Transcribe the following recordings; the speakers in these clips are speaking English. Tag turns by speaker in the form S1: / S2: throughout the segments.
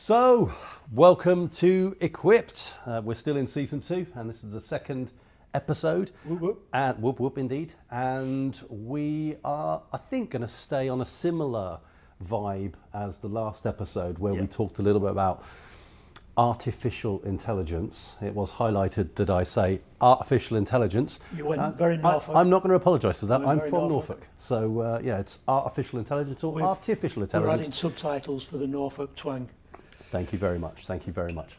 S1: So, welcome to Equipped. We're still in season 2, and this is the second episode.
S2: Whoop, whoop.
S1: And whoop whoop indeed. And we are, I think, going to stay on a similar vibe as the last episode, where we talked a little bit about artificial intelligence. It was highlighted that I say artificial intelligence.
S2: You went very Norfolk.
S1: I'm not going to apologise for that. I'm
S2: very
S1: from
S2: Norfolk.
S1: So it's artificial intelligence or artificial
S2: We're
S1: intelligence.
S2: adding subtitles for the Norfolk twang.
S1: Thank you very much. Thank you very much.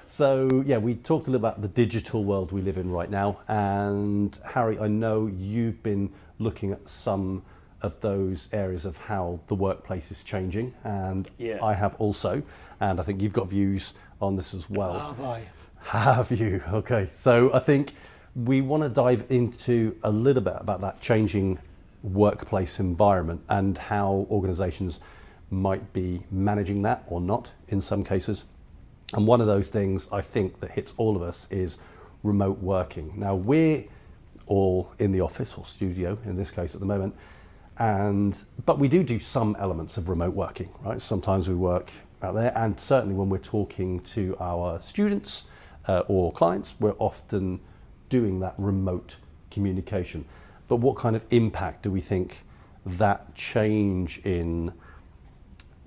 S1: So, we talked a little about the digital world we live in right now. And Harry, I know you've been looking at some of those areas of how the workplace is changing. And I have also. And I think you've got views on this as well.
S2: Have I?
S1: Have you? Okay. So I think we want to dive into a little bit about that changing workplace environment and how organizations might be managing that or not in some cases. And one of those things I think that hits all of us is remote working. Now, we're all in the office or studio in this case at the moment, but we do some elements of remote working, right? Sometimes we work out there, and certainly when we're talking to our students or clients, we're often doing that remote communication. But what kind of impact do we think that change in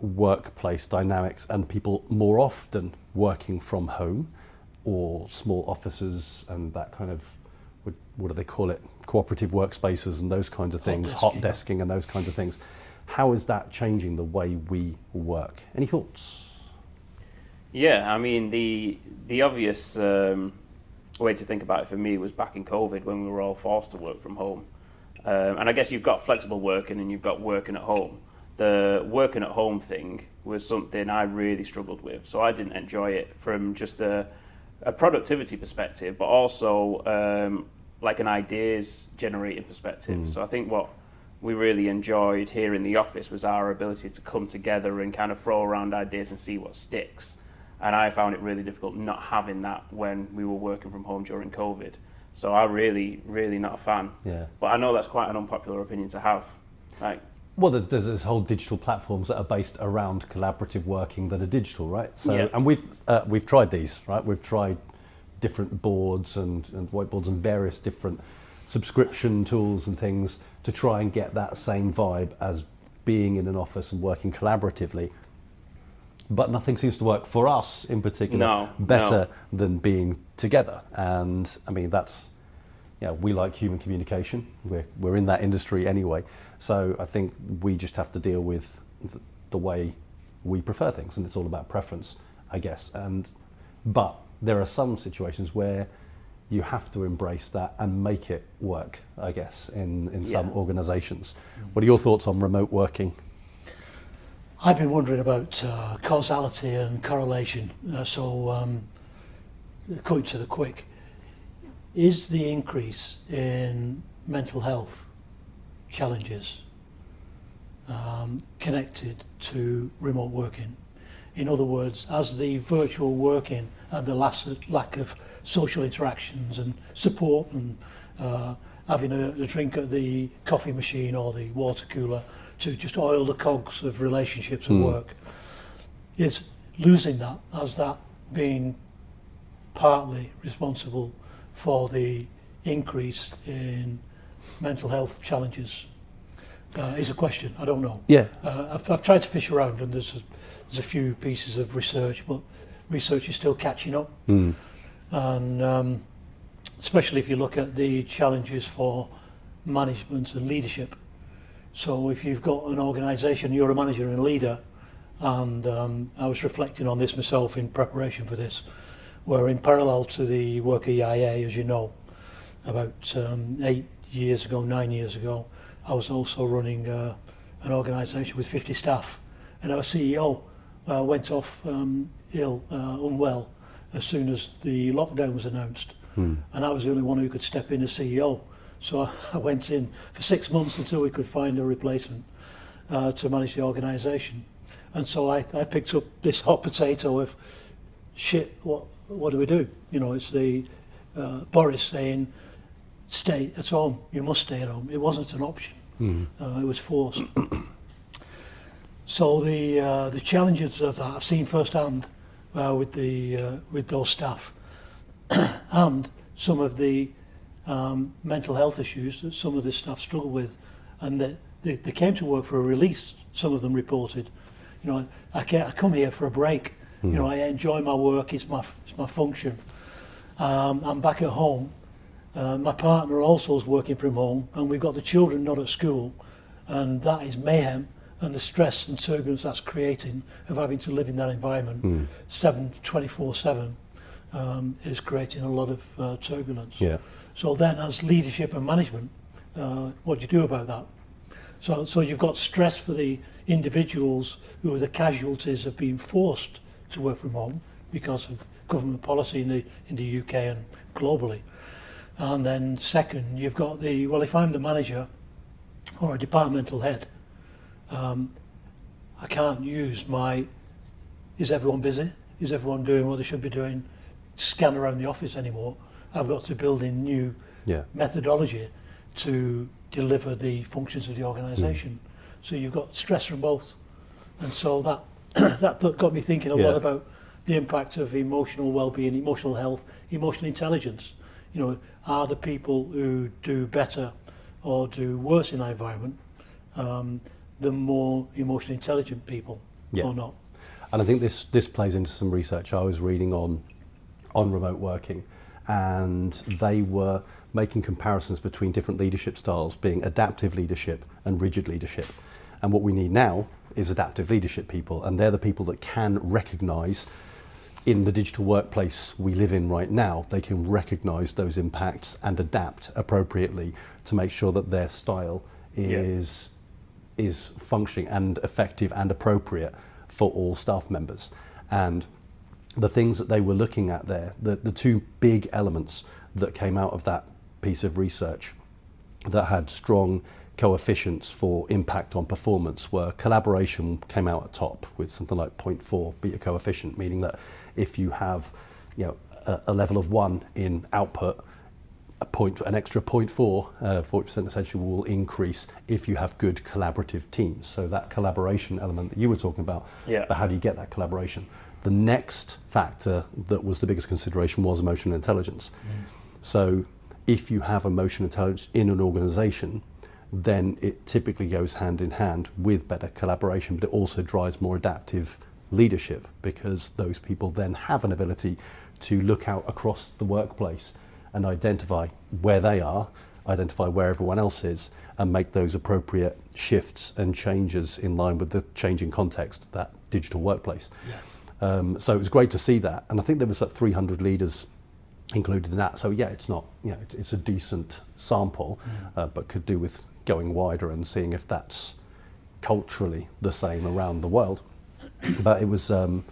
S1: workplace dynamics and people more often working from home or small offices and that kind of, what do they call it, cooperative workspaces and those kinds of things, hot desking and those kinds of things, how is that changing the way we work? Any thoughts?
S3: Yeah, I mean, the obvious way to think about it for me was back in COVID when we were all forced to work from home. And I guess you've got flexible working and you've got working at home. The working at home thing was something I really struggled with. So I didn't enjoy it from just a productivity perspective, but also like an ideas generating perspective. So I think what we really enjoyed here in the office was our ability to come together and kind of throw around ideas and see what sticks. And I found it really difficult not having that when we were working from home during COVID. So I'm really not a fan.
S1: Yeah.
S3: But I know that's quite an unpopular opinion to have. Like,
S1: well, there's this whole digital platforms that are based around collaborative working that are digital, right? So, and we've tried these, right? We've tried different boards and whiteboards and various different subscription tools and things to try and get that same vibe as being in an office and working collaboratively. But nothing seems to work for us in particular better than being together. And I mean, that's, we like human communication. We're in that industry anyway. So I think we just have to deal with the way we prefer things, and it's all about preference, I guess. But there are some situations where you have to embrace that and make it work, I guess, in some organizations. What are your thoughts on remote working?
S2: I've been wondering about causality and correlation. According to the quick, is the increase in mental health challenges connected to remote working? In other words, as the virtual working and the lack of social interactions and support and having a drink at the coffee machine or the water cooler to just oil the cogs of relationships and work, is losing that, as that being partly responsible for the increase in mental health challenges? Is a question. I don't know.
S1: Yeah.
S2: I've tried to fish around, and there's a few pieces of research, but research is still catching up. And especially if you look at the challenges for management and leadership. So if you've got an organisation, you're a manager and a leader, and I was reflecting on this myself in preparation for this, where in parallel to the work at EIA, as you know, about 9 years ago, I was also running an organisation with 50 staff, and our CEO went off unwell as soon as the lockdown was announced, and I was the only one who could step in as CEO. So I went in for 6 months until we could find a replacement to manage the organisation. And so I picked up this hot potato of, shit, what do we do? It's the Boris saying, stay at home, you must stay at home. It wasn't an option, it was forced. So the challenges of that I've seen firsthand, with those staff, and some of the mental health issues that some of the staff struggle with, and they came to work for a release. Some of them reported, I come here for a break. I enjoy my work. It's my function. I'm back at home. My partner also is working from home, and we've got the children not at school, and that is mayhem, and the stress and turbulence that's creating of having to live in that environment 24/7 is creating a lot of turbulence.
S1: Yeah.
S2: So then, as leadership and management, what do you do about that? So you've got stress for the individuals who are the casualties of being forced to work from home because of government policy in the UK and globally. And then second, you've got if I'm the manager or a departmental head, I can't use is everyone busy? Is everyone doing what they should be doing? Scan around the office anymore. I've got to build in new methodology to deliver the functions of the organisation. So you've got stress from both. And so that got me thinking a lot about the impact of emotional well-being, emotional health, emotional intelligence. Are the people who do better or do worse in that environment the more emotionally intelligent people or not?
S1: And I think this plays into some research I was reading on remote working, and they were making comparisons between different leadership styles, being adaptive leadership and rigid leadership. And what we need now is adaptive leadership people, and they're the people that can recognise in the digital workplace we live in right now, they can recognise those impacts and adapt appropriately to make sure that their style is functioning and effective and appropriate for all staff members. And the things that they were looking at there, the two big elements that came out of that piece of research that had strong coefficients for impact on performance were collaboration came out at top with something like 0.4 be a coefficient, meaning that if you have a level of 1 in output, an extra 0.4, 40% essentially will increase if you have good collaborative teams. So that collaboration element that you were talking about, but how do you get that collaboration? The next factor that was the biggest consideration was emotional intelligence. So if you have emotional intelligence in an organisation, then it typically goes hand in hand with better collaboration, but it also drives more adaptive leadership because those people then have an ability to look out across the workplace and identify where they are, identify where everyone else is, and make those appropriate shifts and changes in line with the changing context, that digital workplace. So it was great to see that, and I think there was like 300 leaders included in that. So it's not, it's a decent sample, but could do with going wider and seeing if that's culturally the same around the world. But it was an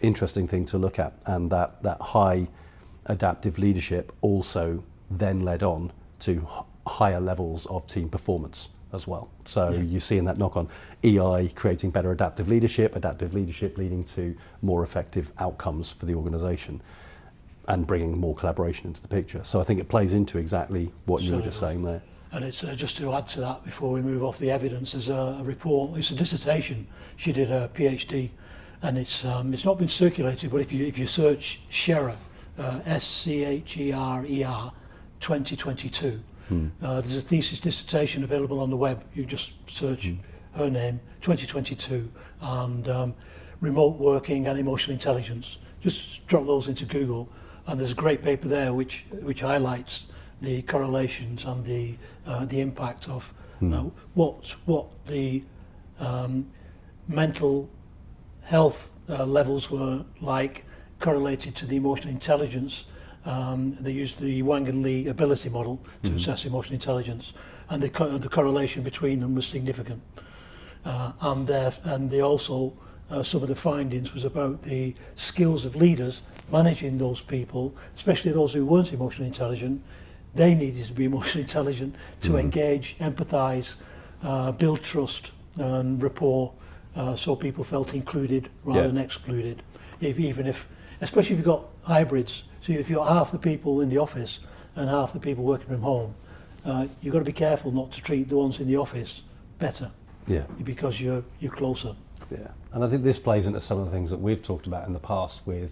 S1: interesting thing to look at, and that high adaptive leadership also then led on to higher levels of team performance as well. So you see in that knock-on, EI creating better adaptive leadership leading to more effective outcomes for the organisation and bringing more collaboration into the picture. So I think it plays into exactly what you were just saying there.
S2: And it's just to add to that before we move off the evidence, there's a report, it's a dissertation, she did a PhD, and it's not been circulated, but if you search Scherer, SCHERER 2022, there's a thesis dissertation available on the web. You just search her name, 2022, and remote working and emotional intelligence. Just drop those into Google, and there's a great paper there which highlights the correlations and the impact of what the mental health levels were like correlated to the emotional intelligence. They used the Wang and Lee ability model to assess emotional intelligence, and the correlation between them was significant. And they also some of the findings was about the skills of leaders managing those people, especially those who weren't emotionally intelligent. They needed to be emotionally intelligent to engage, empathise, build trust and rapport, so people felt included rather than excluded. Especially if you've got hybrids, so if you've got half the people in the office and half the people working from home, you've got to be careful not to treat the ones in the office better, because you're closer.
S1: Yeah, and I think this plays into some of the things that we've talked about in the past with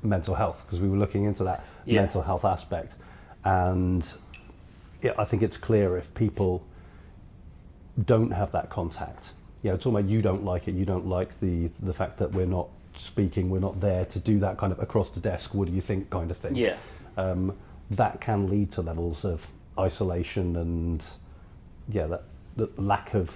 S1: mental health, because we were looking into that mental health aspect. And yeah, I think it's clear if people don't have that contact. Talking about you don't like it, you don't like the fact that we're not speaking, we're not there to do that kind of across the desk, what do you think kind of thing.
S3: Yeah.
S1: That can lead to levels of isolation and the lack of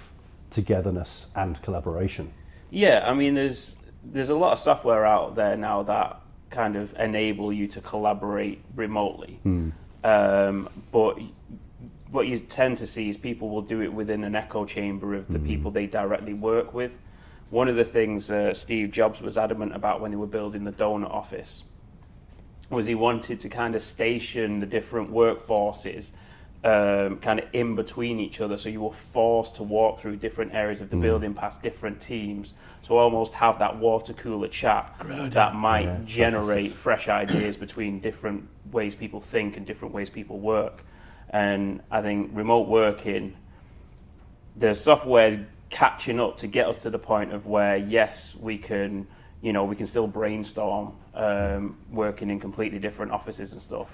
S1: togetherness and collaboration.
S3: Yeah, I mean, there's a lot of software out there now that kind of enable you to collaborate remotely. But what you tend to see is people will do it within an echo chamber of the people they directly work with. One of the things Steve Jobs was adamant about when they were building the donut office was he wanted to kind of station the different workforces kind of in between each other, so you were forced to walk through different areas of the building past different teams, so almost have that water cooler chat that might generate fresh ideas between different ways people think and different ways people work. And I think remote working, the software's catching up to get us to the point of where, yes, we can still brainstorm working in completely different offices and stuff.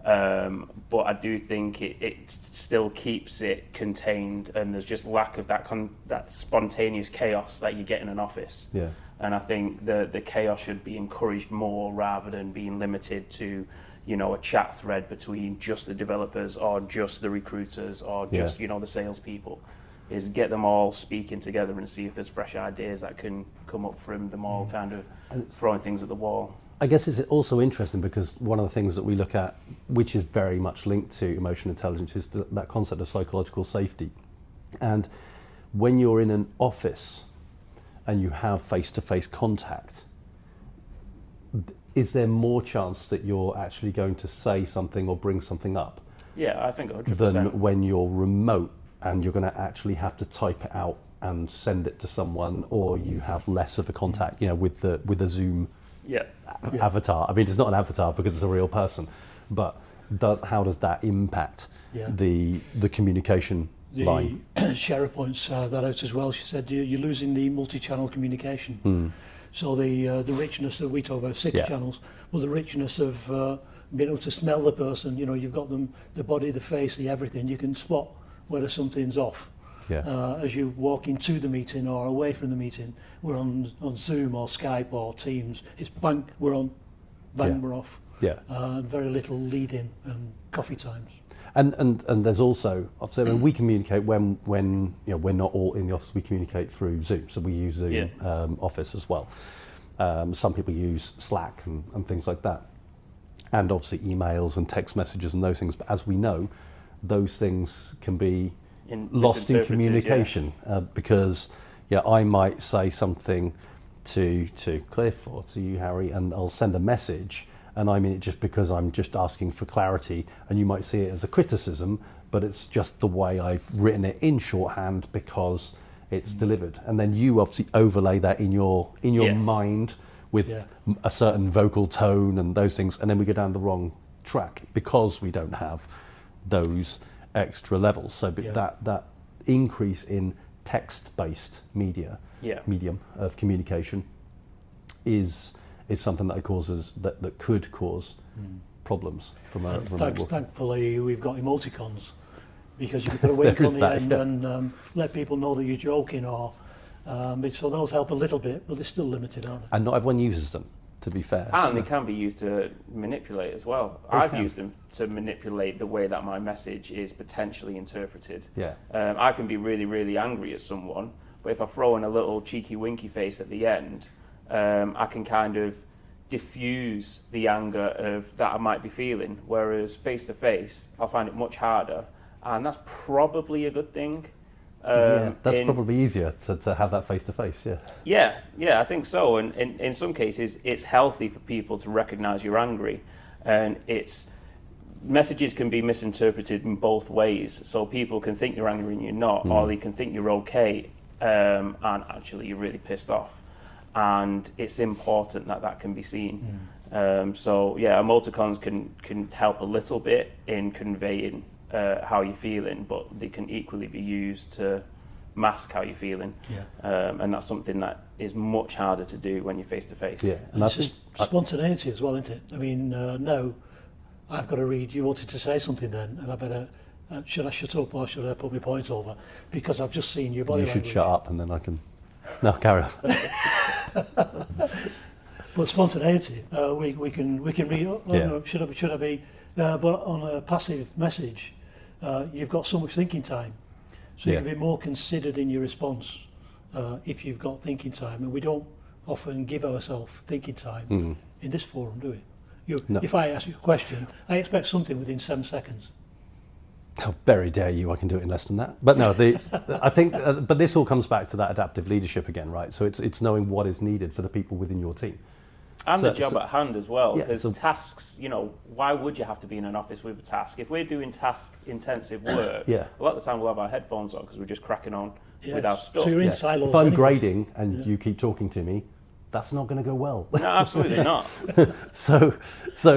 S3: But I do think it still keeps it contained, and there's just lack of that spontaneous chaos that you get in an office.
S1: Yeah.
S3: And I think the chaos should be encouraged more rather than being limited to, a chat thread between just the developers or just the recruiters or just, the salespeople. Is get them all speaking together and see if there's fresh ideas that can come up from them all kind of throwing things at the wall.
S1: I guess it's also interesting because one of the things that we look at, which is very much linked to emotional intelligence, is that concept of psychological safety. And when you're in an office and you have face-to-face contact, is there more chance that you're actually going to say something or bring something up?
S3: Yeah, I think 100%.
S1: Than when you're remote and you're going to actually have to type it out and send it to someone, or you have less of a contact, with a Zoom avatar. I mean, it's not an avatar because it's a real person, but how does that impact the communication line?
S2: Shara points that out as well. She said you're losing the multi-channel communication. So the richness that we talk about, six channels, well, the richness of being able to smell the person. You've got them, the body, the face, the everything. You can spot whether something's off. As you walk into the meeting or away from the meeting. We're on Zoom or Skype or Teams. It's bang, we're on, bang, we're off. Very little lead-in and coffee times.
S1: And there's also, obviously, when we communicate when we're not all in the office, we communicate through Zoom. So we use Zoom Office as well. Some people use Slack and things like that. And obviously emails and text messages and those things. But as we know, those things can be lost in communication because I might say something to Cliff or to you, Harry, and I'll send a message and I mean it just because I'm just asking for clarity, and you might see it as a criticism, but it's just the way I've written it in shorthand because it's delivered. And then you obviously overlay that in your mind with a certain vocal tone and those things, and then we go down the wrong track because we don't have those extra levels. So that increase in text-based medium of communication is something that causes that could cause problems from a
S2: thankfully we've got emoticons, because you can put a wink on the end and let people know that you're joking, or so those help a little bit, but they're still limited, aren't they?
S1: And not everyone uses them, to be fair.
S3: And they can be used to manipulate as well. I've used them to manipulate the way that my message is potentially interpreted. I can be really, really angry at someone, but if I throw in a little cheeky winky face at the end, I can kind of diffuse the anger that I might be feeling, whereas face to face I'll find it much harder, and that's probably a good thing.
S1: That's probably easier to have that face to face.
S3: Yeah, I think so. And in some cases, it's healthy for people to recognise you're angry, and messages can be misinterpreted in both ways. So people can think you're angry and you're not, or they can think you're okay, and actually you're really pissed off. And it's important that can be seen. Emoticons can help a little bit in conveying how you're feeling, but they can equally be used to mask how you're feeling. And that's something that is much harder to do when you're face to face.
S1: Yeah,
S2: and it's just spontaneity as well, isn't it? I mean, no, I've got to read. You wanted to say something then, and I better. Should I shut up or should I put my point over? Because I've just seen your body language.
S1: You should shut up, and then I can. No, carry on.
S2: But spontaneity, we can read. Should I be? But on a passive message, you've got so much thinking time, so you can be more considered in your response if you've got thinking time, and we don't often give ourselves thinking time in this forum, do we? No. If I ask you a question, I expect something within 7 seconds.
S1: How very dare you, I can do it in less than that. But no, I think, but this all comes back to that adaptive leadership again, right? So it's knowing what is needed for the people within your team.
S3: And the job at hand as well, because tasks, why would you have to be in an office with a task? If we're doing task-intensive work, a lot of the time we'll have our headphones on because we're just cracking on with our stuff.
S2: So you're in silos.
S1: If I'm grading and you keep talking to me, that's not going to go well.
S3: No, absolutely not.
S1: So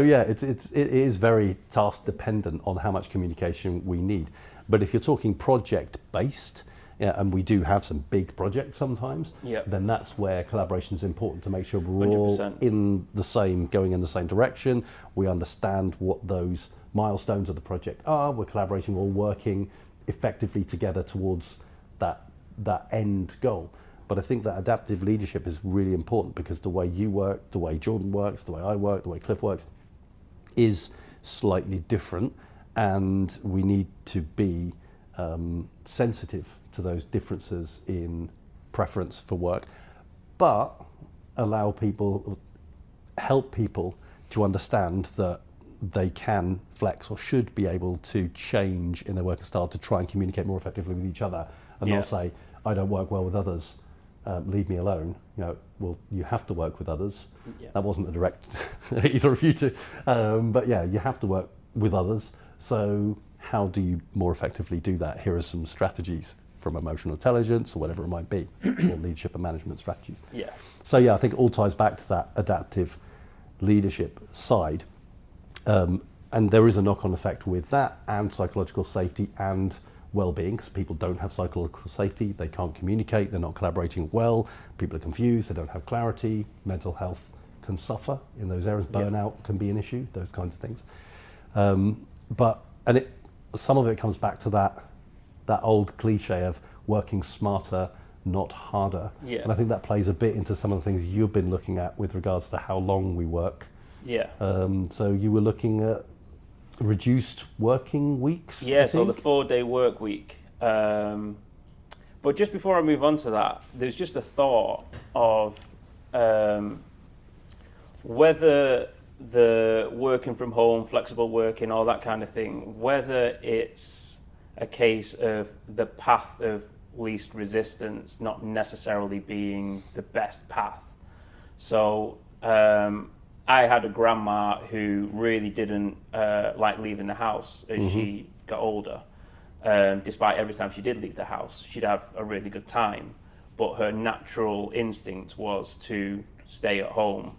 S1: yeah, it is very task dependent on how much communication we need. But if you're talking project based, and we do have some big projects sometimes, then that's where collaboration is important to make sure we're 100%. All going in the same direction. We understand what those milestones of the project are. We're collaborating, all working effectively together towards that end goal. But I think that adaptive leadership is really important because the way you work, the way Jordan works, the way I work, the way Cliff works is slightly different, and we need to be sensitive to those differences in preference for work, but help people to understand that they can flex or should be able to change in their working style to try and communicate more effectively with each other, and not say, I don't work well with others, leave me alone. Well, you have to work with others. That wasn't a direct either of you two, but you have to work with others. So how do you more effectively do that? Here are some strategies from emotional intelligence or whatever it might be, or leadership and management strategies. So I think it all ties back to that adaptive leadership side, and there is a knock-on effect with that and psychological safety and well-being, because people don't have psychological safety, they can't communicate, they're not collaborating well, people are confused, they don't have clarity, mental health can suffer in those areas, burnout can be an issue, those kinds of things. Some of it comes back to that old cliche of working smarter, not harder. And I think that plays a bit into some of the things you've been looking at with regards to how long we work. So you were looking at reduced working weeks?
S3: So the 4-day work week. But just before I move on to that, there's just a thought of whether the working from home, flexible working, all that kind of thing, whether it's a case of the path of least resistance not necessarily being the best path. So I had a grandma who really didn't like leaving the house as she got older. Despite every time she did leave the house, she'd have a really good time. But her natural instinct was to stay at home.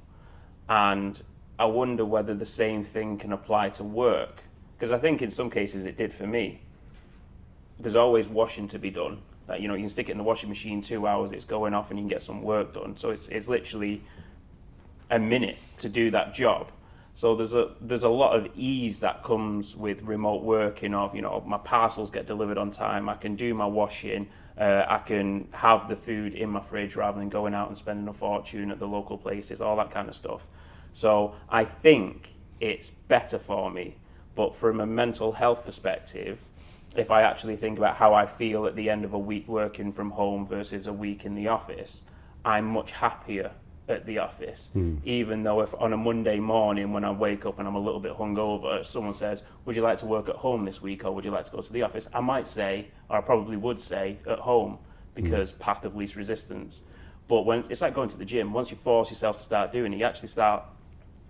S3: And I wonder whether the same thing can apply to work. Because I think in some cases it did for me. There's always washing to be done. That, you can stick it in the washing machine 2 hours, it's going off and you can get some work done. So it's literally a minute to do that job. So there's a lot of ease that comes with remote working of, my parcels get delivered on time, I can do my washing, I can have the food in my fridge rather than going out and spending a fortune at the local places, all that kind of stuff. So I think it's better for me, but from a mental health perspective, if I actually think about how I feel at the end of a week working from home versus a week in the office, I'm much happier at the office, even though if on a Monday morning when I wake up and I'm a little bit hungover, someone says, would you like to work at home this week or would you like to go to the office? I might say, or I probably would say, at home, because path of least resistance. But when it's like going to the gym, once you force yourself to start doing it, you actually start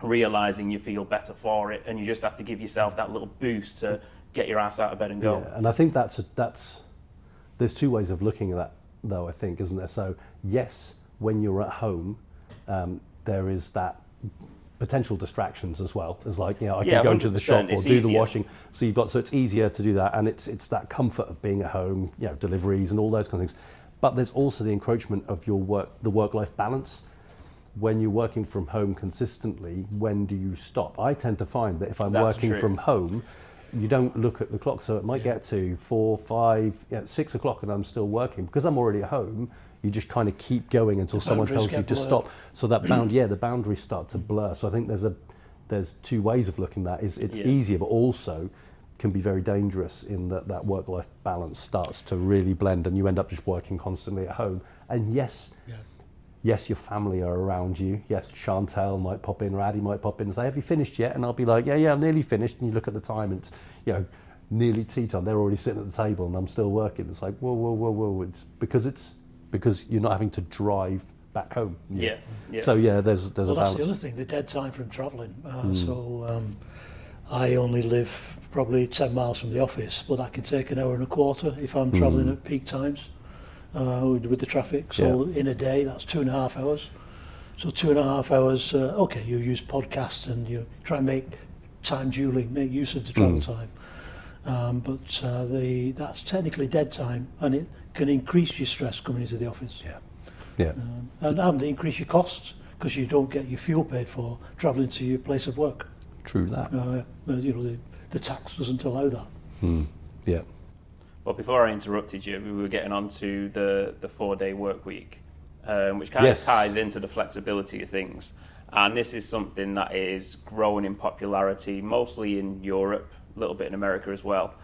S3: realizing you feel better for it, and you just have to give yourself that little boost to get your ass out of bed and go.
S1: And I think there's two ways of looking at that, though, I think, isn't there? So yes, when you're at home, there is that potential distractions as well. As like, I
S3: Yeah,
S1: can go into the shop
S3: 100%,
S1: or
S3: it's
S1: do the
S3: easier.
S1: washing. So it's easier to do that, and it's that comfort of being at home, deliveries and all those kind of things. But there's also the encroachment of the work-life balance. When you're working from home consistently, when do you stop? I tend to find that if I'm
S3: That's
S1: working
S3: true.
S1: from home, you don't look at the clock, so it might get to 4, 5, 6 o'clock and I'm still working. Because I'm already at home, you just kind of keep going until someone
S2: boundaries
S1: tells you
S2: get
S1: to
S2: blurred.
S1: stop. So that the boundaries start to blur. So I think there's two ways of looking at it. It's easier, but also can be very dangerous in that work-life balance starts to really blend and you end up just working constantly at home. And yes, your family are around you. Yes, Chantel might pop in, or Addy might pop in and say, have you finished yet? And I'll be like, yeah, I'm nearly finished. And you look at the time, and it's, nearly tea time. They're already sitting at the table and I'm still working. It's like, whoa. It's because you're not having to drive back home.
S3: Yeah.
S1: So there's a
S2: Well, that's
S1: balance.
S2: the other thing, the dead time from travelling. So I only live probably 10 miles from the office, but I can take an hour and a quarter if I'm travelling at peak times with the traffic. So in a day, that's 2.5 hours. So 2.5 hours, okay, you use podcasts and you try and make use of the travel time. But that's technically dead time, and it can increase your stress coming into the office. And increase your costs because you don't get your fuel paid for travelling to your place of work.
S1: True that.
S2: The tax doesn't allow that.
S1: Yeah.
S3: Well, before I interrupted you, we were getting on to the 4-day work week, which kind of ties into the flexibility of things. And this is something that is growing in popularity, mostly in Europe, a little bit in America as well,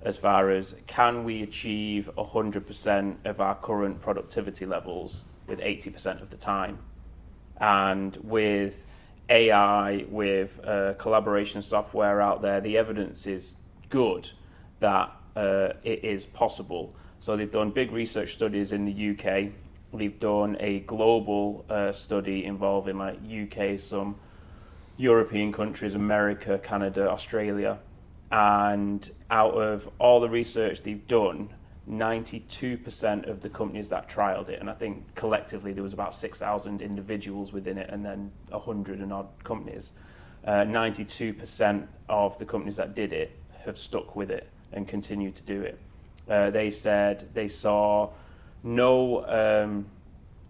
S3: as far as can we achieve 100% of our current productivity levels with 80% of the time. And with AI, with collaboration software out there, the evidence is good that it is possible. So they've done big research studies in the UK. They've done a global study involving like UK, some European countries, America, Canada, Australia. And out of all the research they've done, 92% of the companies that trialed it, and I think collectively there was about 6,000 individuals within it and then 100 and odd companies, 92% of the companies that did it have stuck with it and continue to do it. They said they saw no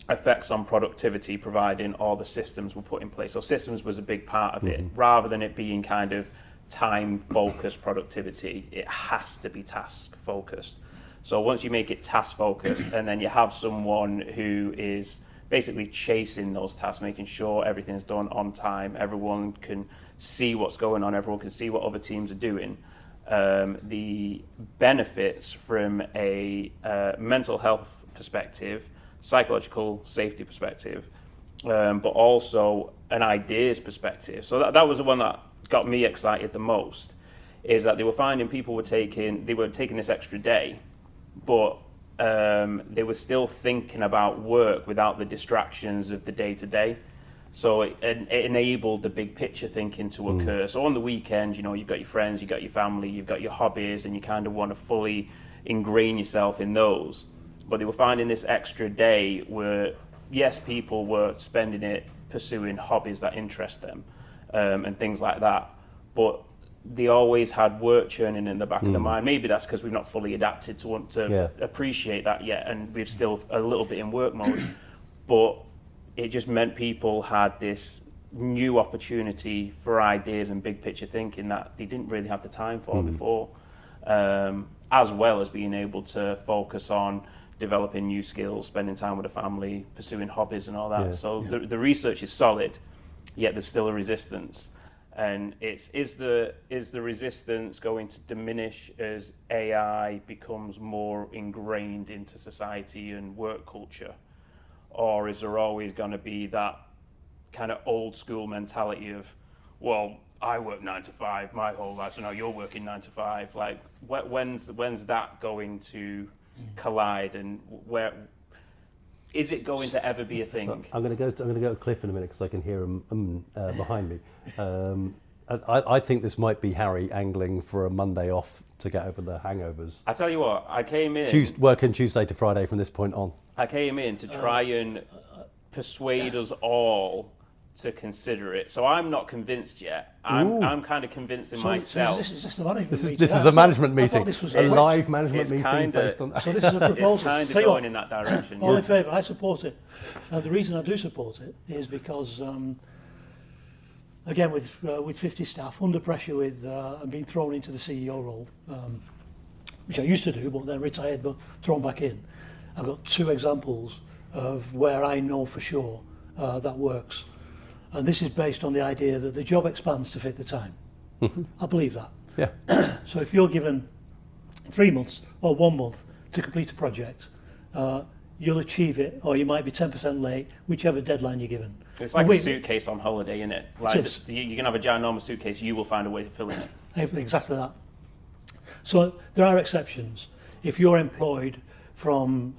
S3: effects on productivity providing all the systems were put in place. So systems was a big part of it. Rather than it being kind of time-focused productivity, it has to be task-focused. So once you make it task-focused and then you have someone who is basically chasing those tasks, making sure everything's done on time, everyone can see what's going on, everyone can see what other teams are doing, the benefits from a mental health perspective, psychological safety perspective, but also an ideas perspective. So that was the one that got me excited the most, is that they were finding people were taking this extra day, but they were still thinking about work without the distractions of the day-to-day. So it enabled the big picture thinking to occur. So on the weekend, you've got your friends, you've got your family, you've got your hobbies, and you kind of want to fully ingrain yourself in those. But they were finding this extra day where, yes, people were spending it pursuing hobbies that interest them and things like that. But they always had work churning in the back of their mind. Maybe that's because we've not fully adapted to want to appreciate that yet, and we're still a little bit in work mode. But it just meant people had this new opportunity for ideas and big picture thinking that they didn't really have the time for before, as well as being able to focus on developing new skills, spending time with the family, pursuing hobbies and all that. The research is solid, yet there's still a resistance. And is the resistance going to diminish as AI becomes more ingrained into society and work culture? Or is there always going to be that kind of old school mentality of, well, I work 9 to 5 my whole life, so now you're working 9 to 5. Like, when's that going to collide, and where is it going to ever be a thing?
S1: So I'm going to go to Cliff in a minute because I can hear him behind me. I think this might be Harry angling for a Monday off to get over the hangovers.
S3: I tell you what, I came in
S1: working Tuesday to Friday from this point on.
S3: I came in to try and persuade us all to consider it. So I'm not convinced yet. I'm kind of convincing myself.
S2: Is this the management meeting?
S1: This is a management meeting, a live management
S3: it's
S1: meeting
S3: kinda,
S1: based on.
S2: So this is a proposal.
S3: It's kind of going in that direction.
S2: All in favour. I support it. The reason I do support it is because, again, with 50 staff under pressure, and being thrown into the CEO role, which I used to do, but then retired, but thrown back in. I've got 2 examples of where I know for sure that works. And this is based on the idea that the job expands to fit the time. I believe that.
S1: Yeah.
S2: So if you're given 3 months or 1 month to complete a project, you'll achieve it, or you might be 10% late, whichever deadline you're given.
S3: It's like a suitcase on holiday, isn't it? Like
S2: It is.
S3: You can have a ginormous suitcase, you will find a way to fill in it.
S2: Exactly that. So there are exceptions. If you're employed from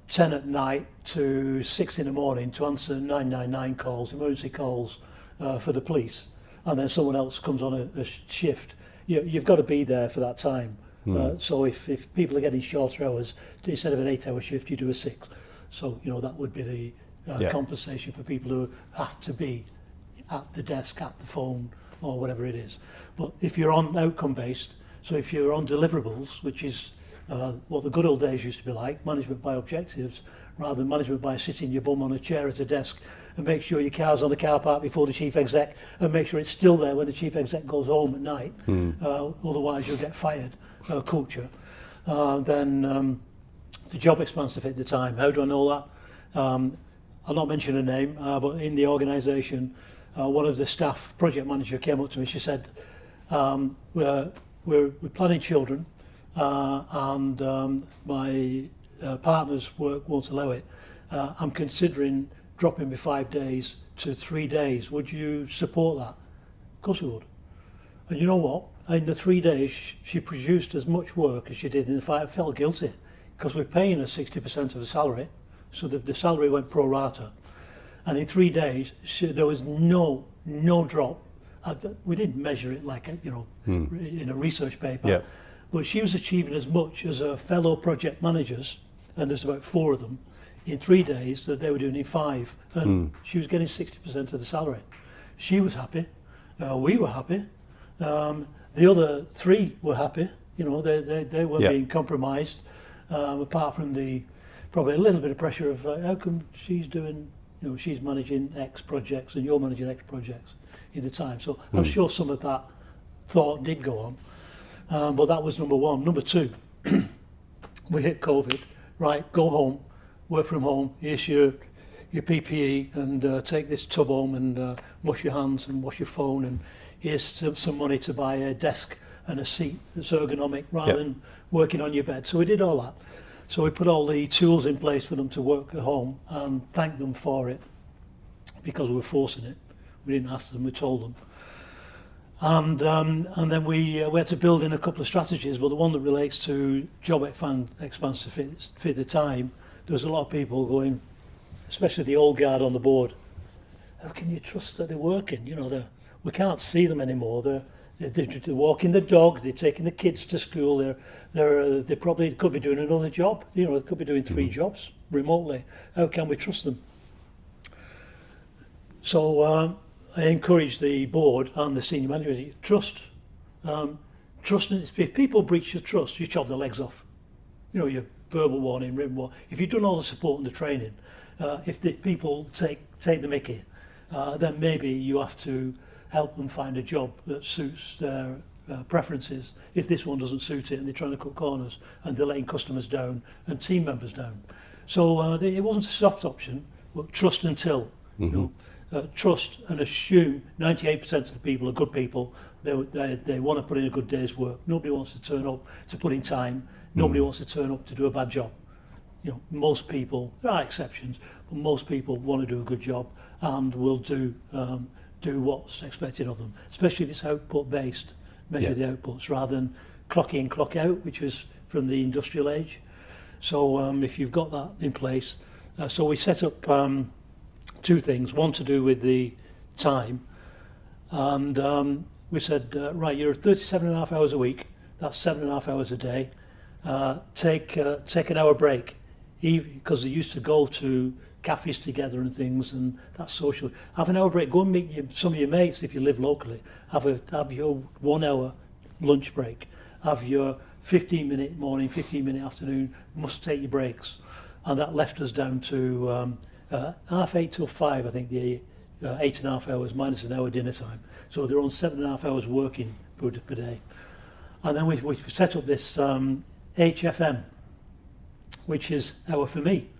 S2: 10 at night to 6 in the morning to answer 999 calls, emergency calls for the police, and then someone else comes on a shift, you've got to be there for that time. So if people are getting shorter hours, instead of an 8-hour shift, you do a 6. So, that would be the compensation for people who have to be at the desk, at the phone, or whatever it is. But if you're on outcome-based, so if you're on deliverables, which is what the good old days used to be like, management by objectives, rather than management by sitting your bum on a chair at a desk and make sure your car's on the car park before the chief exec and make sure it's still there when the chief exec goes home at night, otherwise you'll get fired, culture, then the job expands to fit the time. How do I know that? I'll not mention a name, but in the organisation, one of the staff project manager came up to me. She said, we're planning children, and my partner's work won't allow it. I'm considering dropping my 5 days to 3 days. Would you support that? Of course we would. And you know what? In the 3 days, she produced as much work as she did in the 5. I felt guilty because we're paying her 60% of the salary, so the salary went pro rata. And in 3 days, there was no drop. We didn't measure it like in a research paper, but she was achieving as much as her fellow project managers, and there's about 4 of them, in 3 days that they were doing in 5, and she was getting 60% of the salary. She was happy. We were happy. The other 3 were happy. They weren't being compromised, apart from probably a little bit of pressure of how come she's doing. She's managing X projects and you're managing X projects in the time. So I'm sure some of that thought did go on. But that was number 1. Number 2, we hit COVID. Right, go home, work from home. Here's your PPE, and take this tub home and wash your hands and wash your phone. And here's some money to buy a desk and a seat that's ergonomic rather than working on your bed. So we did all that. So we put all the tools in place for them to work at home, and thanked them for it because we were forcing it. We didn't ask them, we told them. And then we had to build in a couple of strategies, but the one that relates to job expands to fit the time, there was a lot of people going, especially the old guard on the board, how can you trust that they're working? We can't see them anymore. They're walking the dog, they're taking the kids to school, they probably could be doing another job, they could be doing 3 jobs remotely. How can we trust them? So I encourage the board and the senior management, trust. Trust, if people breach your trust, you chop their legs off. Your verbal warning, written warning. If you've done all the support and the training, if the people take the mickey, then maybe you have to help them find a job that suits their preferences. If this one doesn't suit it and they're trying to cut corners and they're letting customers down and team members down. So it wasn't a soft option, but trust until. Trust and assume 98% of the people are good people. They want to put in a good day's work. Nobody wants to turn up to put in time. Nobody wants to turn up to do a bad job. Most people, there are exceptions, but most people want to do a good job and will do what's expected of them, especially if it's output based, measure the outputs rather than clock in, clock out, which was from the industrial age. So if you've got that in place, so we set up 2 things, one to do with the time, and we said, right, you're 37.5 hours a week, that's 7.5 hours a day, take an hour break because they used to go to cafes together and things, and that's social. Have an hour break, go and meet some of your mates if you live locally. Have your 1 hour lunch break. Have your 15-minute morning, 15-minute afternoon, must take your breaks. And that left us down to 8:30 till 5, I think, the 8.5 hours minus an hour dinner time. So they're on 7.5 hours working per day. And then we set up this HFM, which is hour for me.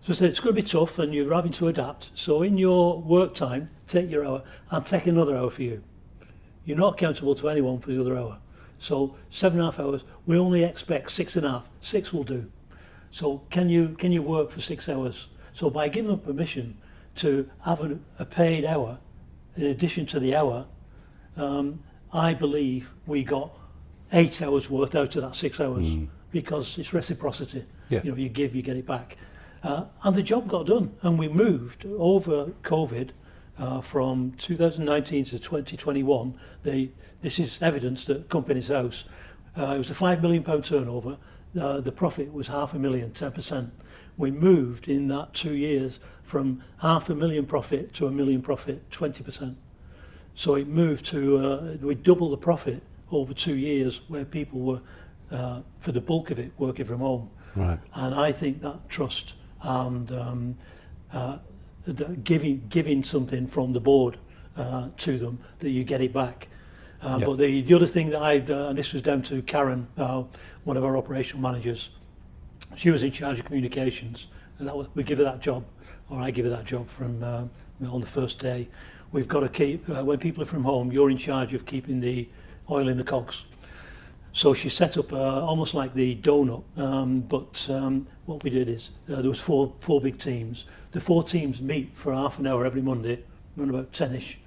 S2: So I said, it's going to be tough and you're having to adapt. So in your work time, take your hour and take another hour for you. You're not accountable to anyone for the other hour. So 7.5 hours, we only expect 6.5. 6 will do. So can you work for 6 hours? So by giving them permission to have a paid hour in addition to the hour, I believe we got 8 hours worth out of that 6 hours because it's reciprocity.
S1: Yeah.
S2: You give, you get it back. And the job got done, and we moved over COVID from 2019 to 2021. This is evidence that Companies House, it was a £5 million turnover. The profit was £500,000, 10%. We moved in that 2 years from £500,000 profit to £1 million profit, 20%. So it moved to, we doubled the profit over 2 years, where people were, for the bulk of it, working from home.
S1: Right.
S2: And I think that trust and giving something from the board to them, that you get it back.
S1: Yep.
S2: But the other thing that and this was down to Karen, one of our operational managers. She was in charge of communications, and we give her that job, or I give her that job from on the first day. We've got to keep, when people are from home, you're in charge of keeping the oil in the cogs. So she set up almost like the donut, but what we did is there was four big teams. The 4 teams meet for half an hour every Monday, around about 10ish,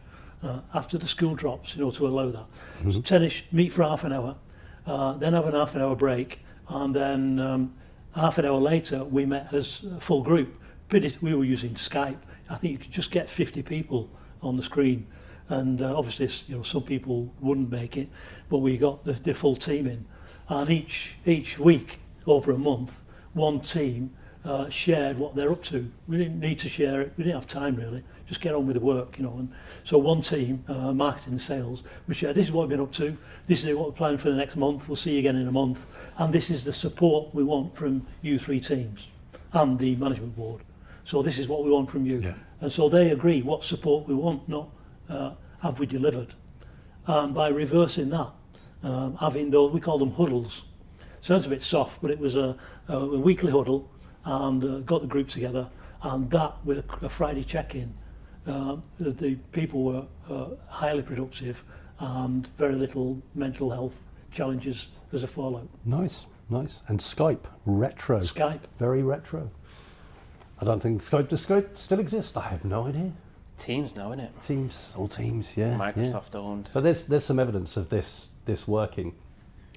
S2: after the school drops, to allow that. So 10ish, meet for half an hour, then have an half an hour break, and then half an hour later we met as a full group. We were using Skype. I think you could just get 50 people on the screen. And obviously, some people wouldn't make it, but we got the full team in. And each week, over a month, one team shared what they're up to. We didn't need to share it. We didn't have time really. Just get on with the work, And so one team, marketing and sales, we shared, this is what we've been up to. This is what we're planning for the next month. We'll see you again in a month. And this is the support we want from you 3 teams and the management board. So this is what we want from you.
S1: Yeah.
S2: And so they agree what support we want, not have we delivered. And by reversing that, having those, we call them huddles. Sounds a bit soft, but it was a weekly huddle, and got the group together, and that with a Friday check-in, the people were highly productive and very little mental health challenges as a fallout.
S1: Nice. And Skype, retro.
S2: Skype.
S1: Very retro. I don't think does Skype still exist? I have no idea.
S3: Teams now, innit?
S1: All Teams, yeah.
S3: Microsoft owned.
S1: But there's some evidence of this working,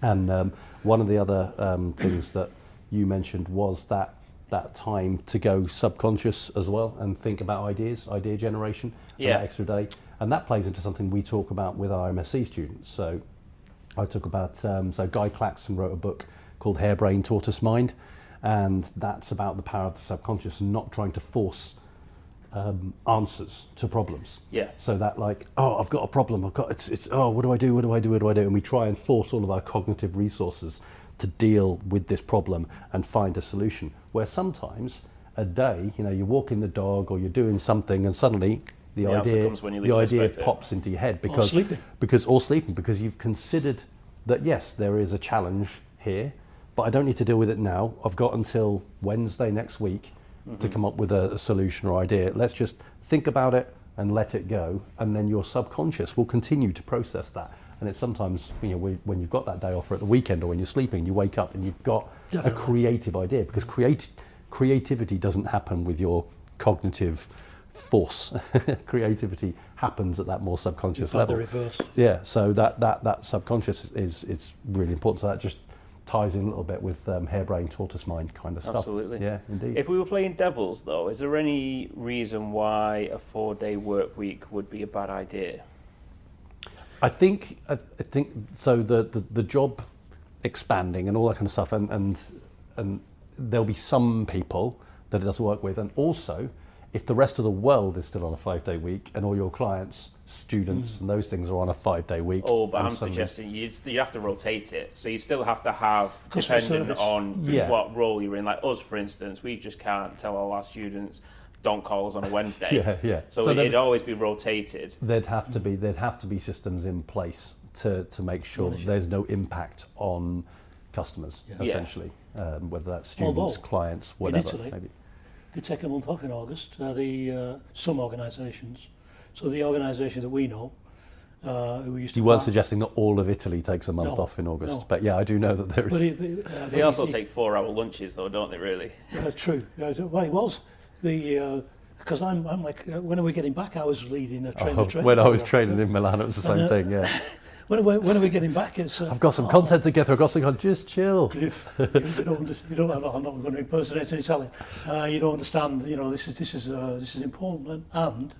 S1: and one of the other things that you mentioned was that time to go subconscious as well and think about idea generation, that extra day, and that plays into something we talk about with our MSc students. So I talk about so Guy Claxton wrote a book called Harebrained Tortoise Mind, and that's about the power of the subconscious and not trying to force answers to problems.
S3: Yeah.
S1: So that I've got a problem. What do I do? And we try and force all of our cognitive resources to deal with this problem and find a solution. Where sometimes a day, you're walking the dog or you're doing something, and suddenly the idea pops into your head because you've considered that yes, there is a challenge here, but I don't need to deal with it now. I've got until Wednesday next week to come up with a solution or idea. Let's just think about it and let it go, and then your subconscious will continue to process that. And it's sometimes, when you've got that day off or at the weekend or when you're sleeping, you wake up and you've got a creative idea, because creativity doesn't happen with your cognitive force. Creativity happens at that more subconscious level.
S2: The reverse.
S1: Yeah, so that subconscious is really important. So that just ties in a little bit with harebrained tortoise mind kind of stuff.
S3: Absolutely.
S1: Yeah, indeed.
S3: If we were playing devils, though, is there any reason why a 4-day work week would be a bad idea?
S1: I think so. The job expanding and all that kind of stuff, and there'll be some people that it doesn't work with, and also if the rest of the world is still on a 5-day week and all your clients, students and those things are on a 5-day week.
S3: Oh, but I'm suggesting you have to rotate it. So you still have to have, depending on what role you're in. Like us, for instance, we just can't tell all our students, don't call us on a Wednesday. So it'd always be rotated.
S1: There'd have to be systems in place to make sure that there's no impact on customers, essentially, whether that's students, clients, whatever.
S2: In Italy, maybe. They take a month off in August, some organisations. So the organisation that we know, who we used to...
S1: You weren't suggesting that all of Italy takes a month off in August, but yeah, I do know that there is...
S3: They also take 4-hour lunches though, don't they, really?
S2: True. Well, it was. Because I'm like, when are we getting back? I was leading a train.
S1: When I was training in Milan, it was the same thing, yeah.
S2: When are we getting back? It's,
S1: I've got some content together. I've got something on. Just chill.
S2: You don't. I'm not going to impersonate an Italian. You don't understand. This is important and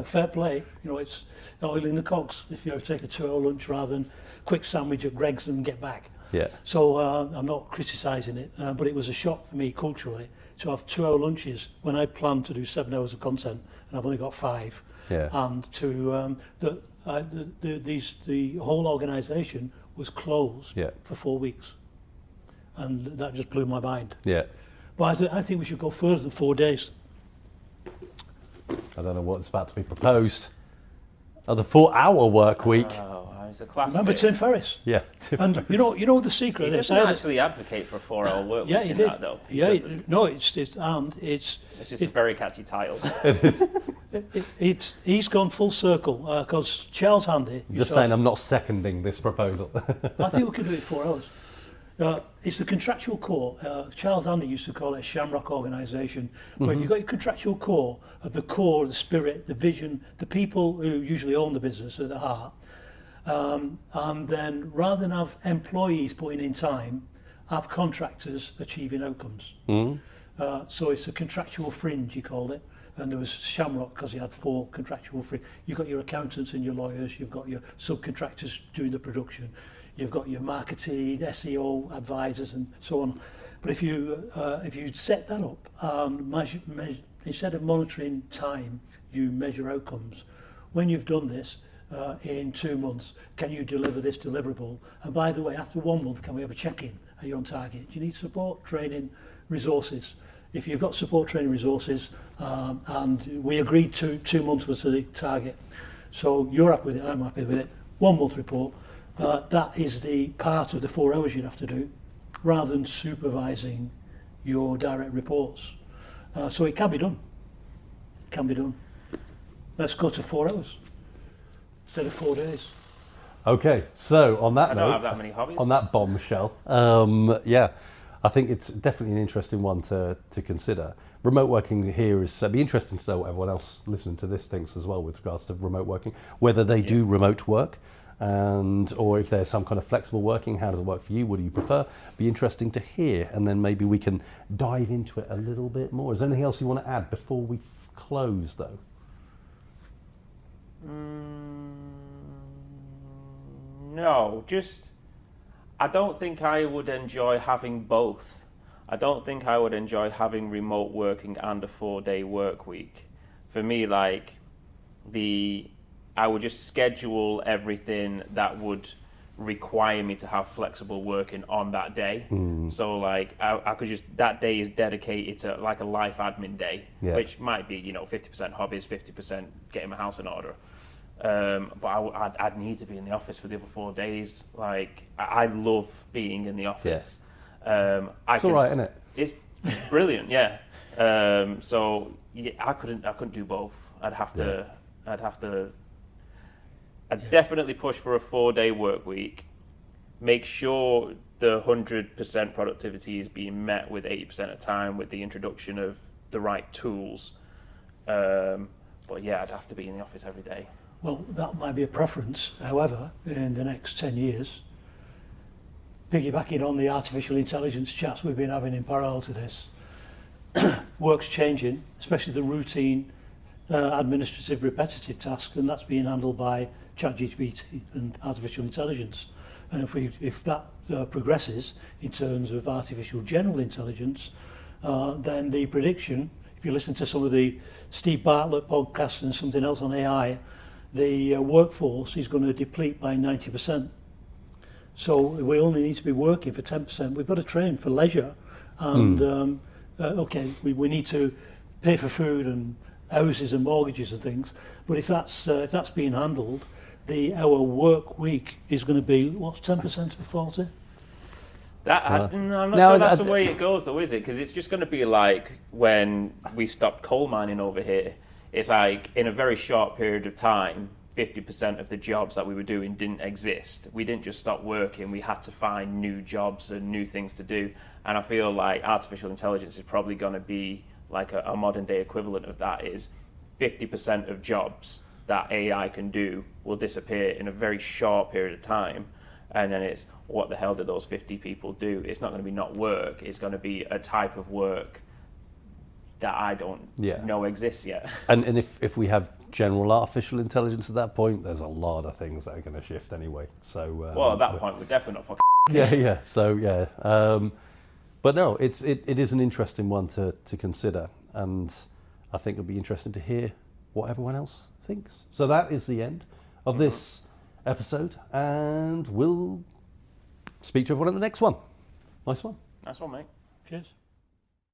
S2: fair play. It's oiling the cogs. If you take a 2-hour lunch rather than quick sandwich at Greg's and get back.
S1: Yeah.
S2: So I'm not criticising it, but it was a shock for me culturally to have 2-hour lunches when I planned to do 7 hours of content and I've only got 5.
S1: Yeah.
S2: And to the whole organisation was closed for 4 weeks, and that just blew my mind.
S1: Yeah.
S2: But I think we should go further than 4 days.
S1: I don't know what's about to be proposed. Oh, the 4-hour work week.
S3: Oh, it's a classic.
S2: Remember Tim Ferriss?
S1: Yeah.
S2: And you know the secret.
S3: He doesn't actually advocate for a 4-hour work week.
S2: Yeah, he did.
S3: That, though.
S2: Yeah, no, it's
S3: just a very catchy title.
S2: He's gone full circle because Charles Handy.
S1: Just saying, I'm not seconding this proposal.
S2: I think we could do it 4 hours. It's the contractual core. Charles Handy used to call it a shamrock organisation, where you've got your contractual core, the spirit, the vision, the people who usually own the business at the heart. And then rather than have employees putting in time, have contractors achieving outcomes. So it's a contractual fringe, he called it. And there was Shamrock because he had 4 contractual fringe. You've got your accountants and your lawyers, you've got your subcontractors doing the production, you've got your marketing, SEO advisors and so on. But if you set that up, instead of monitoring time, you measure outcomes. When you've done this, in 2 months, can you deliver this deliverable? And by the way, after 1 month, can we have a check-in? Are you on target? Do you need support, training, resources? If you've got support, training, resources, and we agreed to 2 months was the target, so you're happy with it, I'm happy with it, 1 month report, that is the part of the 4 hours you'd have to do, rather than supervising your direct reports. So it can be done. It can be done. Let's go to 4 hours. Instead of 4 days.
S1: Okay, so on that
S3: I
S1: note,
S3: don't have that many hobbies.
S1: On that bombshell, I think it's definitely an interesting one to consider. Remote working here is be interesting to know what everyone else listening to this thinks as well with regards to remote working, whether they do remote work, or if there's some kind of flexible working. How does it work for you? What do you prefer? Be interesting to hear, and then maybe we can dive into it a little bit more. Is there anything else you want to add before we close, though?
S3: No, I don't think I would enjoy having both. I don't think I would enjoy having remote working and a 4-day work week. For me, I would just schedule everything that would require me to have flexible working on that day. So I could just, that day is dedicated to like a life admin day, which might be 50% hobbies, 50% getting my house in order. But I'd need to be in the office for the other 4 days. I love being in the office.
S1: It's all right, isn't it?
S3: It's brilliant, yeah. So I couldn't do both. I'd definitely push for a 4-day work week. Make sure the 100% productivity is being met with 80% of the time with the introduction of the right tools. But yeah, I'd have to be in the office every day.
S2: Well, that might be a preference. However, in the next 10 years, piggybacking on the artificial intelligence chats we've been having in parallel to this, work's changing, especially the routine, administrative, repetitive tasks, and that's being handled by ChatGPT and artificial intelligence. And if that progresses in terms of artificial general intelligence, then the prediction, if you listen to some of the Steve Bartlett podcasts and something else on AI, the workforce is going to deplete by 90%. So we only need to be working for 10%. We've got to train for leisure, and okay, we need to pay for food and houses and mortgages and things. But if that's being handled, our work week is going to be what's 10% of 40.
S3: I'm not sure that's the way it goes, though, is it? Because it's just going to be like when we stopped coal mining over here. It's like in a very short period of time, 50% of the jobs that we were doing didn't exist. We didn't just stop working, we had to find new jobs and new things to do. And I feel like artificial intelligence is probably going to be like a modern day equivalent of that, is 50% of jobs that AI can do will disappear in a very short period of time. And then it's, what the hell did those 50 people do? It's not going to be not work, it's going to be a type of work that I don't know exists yet.
S1: And if we have general artificial intelligence at that point, there's a lot of things that are going to shift anyway. So
S3: well, at that point, we're definitely not fucking.
S1: Yeah. So yeah, but no, it is an interesting one to consider, and I think it'll be interesting to hear what everyone else thinks. So that is the end of this episode, and we'll speak to everyone in the next one. Nice one.
S3: Nice one, mate.
S2: Cheers.